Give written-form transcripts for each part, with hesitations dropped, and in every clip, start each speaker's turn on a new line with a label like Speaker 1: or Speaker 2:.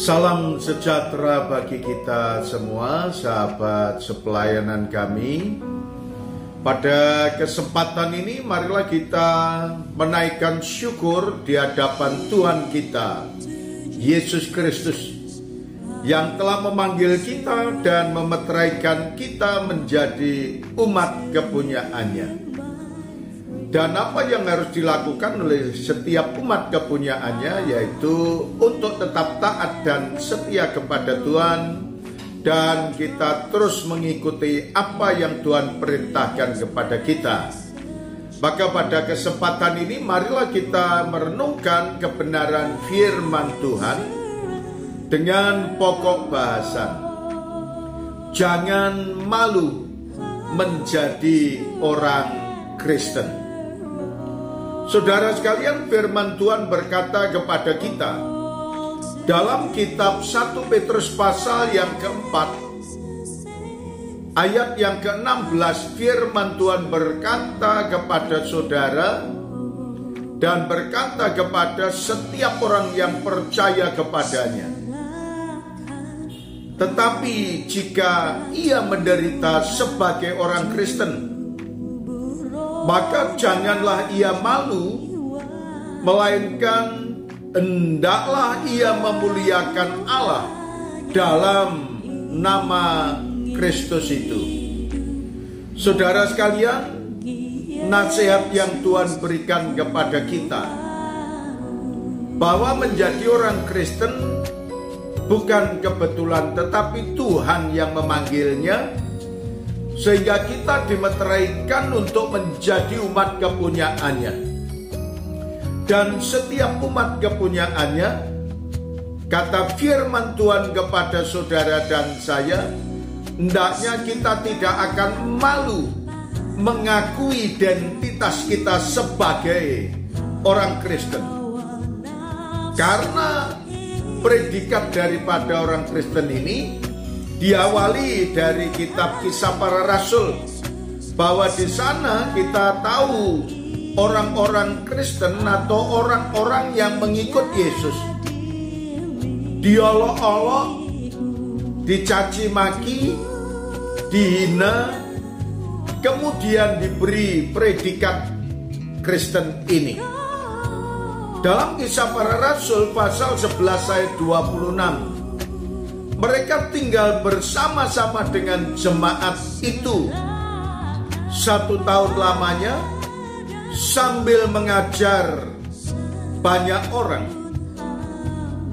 Speaker 1: Salam sejahtera bagi kita semua, sahabat sepelayanan kami. Pada kesempatan ini, marilah kita menaikkan syukur di hadapan Tuhan kita, Yesus Kristus, yang telah memanggil kita dan memeteraikan kita menjadi umat kepunyaannya. Dan apa yang harus dilakukan oleh setiap umat kepunyaannya, yaitu untuk tetap taat dan setia kepada Tuhan, dan kita terus mengikuti apa yang Tuhan perintahkan kepada kita. Maka pada kesempatan ini, marilah kita merenungkan kebenaran firman Tuhan dengan pokok bahasan: jangan malu menjadi orang Kristen. Saudara sekalian, firman Tuhan berkata kepada kita dalam kitab 1 Petrus pasal yang keempat, ayat yang ke-16, firman Tuhan berkata kepada saudara dan berkata kepada setiap orang yang percaya kepadanya, tetapi jika ia menderita sebagai orang Kristen, maka janganlah ia malu, melainkan hendaklah ia memuliakan Allah dalam nama Kristus itu. Saudara sekalian, nasihat yang Tuhan berikan kepada kita bahwa menjadi orang Kristen bukan kebetulan, tetapi Tuhan yang memanggilnya, sehingga kita dimeteraikan untuk menjadi umat kepunyaannya. Dan setiap umat kepunyaannya, kata firman Tuhan kepada saudara dan saya, hendaknya kita tidak akan malu mengakui identitas kita sebagai orang Kristen. Karena predikat daripada orang Kristen ini diawali dari kitab Kisah Para Rasul, bahwa di sana kita tahu orang-orang Kristen atau orang-orang yang mengikut Yesus diolok-olok, dicaci maki, dihina, kemudian diberi predikat Kristen ini. Dalam Kisah Para Rasul pasal 11 ayat 26, mereka tinggal bersama-sama dengan jemaat itu 1 tahun lamanya sambil mengajar banyak orang.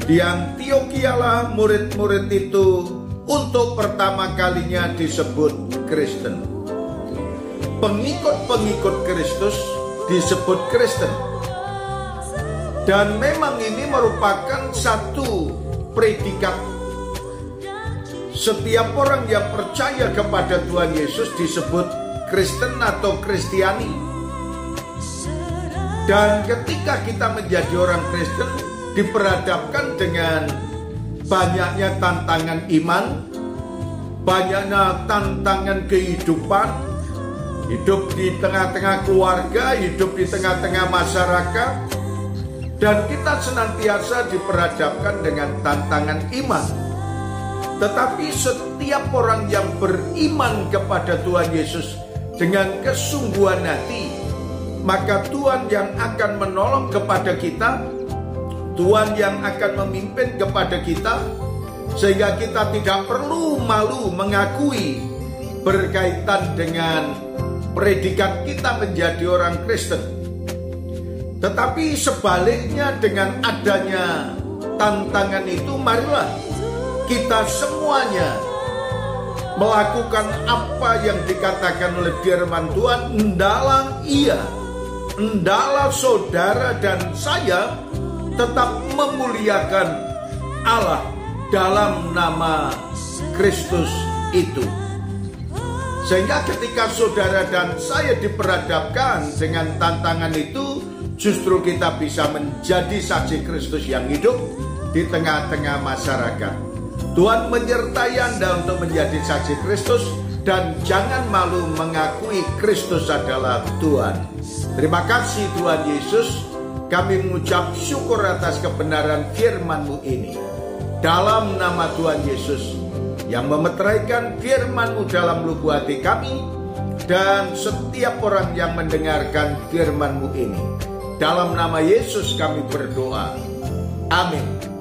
Speaker 1: Di Antiokhia lah murid-murid itu untuk pertama kalinya disebut Kristen. Pengikut-pengikut Kristus disebut Kristen. Dan memang ini merupakan satu predikat. Setiap orang yang percaya kepada Tuhan Yesus disebut Kristen atau Kristiani. Dan ketika kita menjadi orang Kristen, diperhadapkan dengan banyaknya tantangan iman, banyaknya tantangan kehidupan, hidup di tengah-tengah keluarga, hidup di tengah-tengah masyarakat, dan kita senantiasa diperhadapkan dengan tantangan iman. Tetapi setiap orang yang beriman kepada Tuhan Yesus dengan kesungguhan hati, maka Tuhan yang akan menolong kepada kita, Tuhan yang akan memimpin kepada kita, sehingga kita tidak perlu malu mengakui berkaitan dengan predikat kita menjadi orang Kristen. Tetapi sebaliknya, dengan adanya tantangan itu, marilah kita semuanya melakukan apa yang dikatakan oleh firman Tuhan. Hendaklah saudara dan saya tetap memuliakan Allah dalam nama Kristus itu. Sehingga ketika saudara dan saya diperhadapkan dengan tantangan itu, justru kita bisa menjadi saksi Kristus yang hidup di tengah-tengah masyarakat. Tuhan menyertai Anda untuk menjadi saksi Kristus, dan jangan malu mengakui Kristus adalah Tuhan. Terima kasih Tuhan Yesus, kami mengucap syukur atas kebenaran firman-Mu ini. Dalam nama Tuhan Yesus yang memeteraikan firman-Mu dalam lubuk hati kami dan setiap orang yang mendengarkan firman-Mu ini. Dalam nama Yesus kami berdoa. Amin.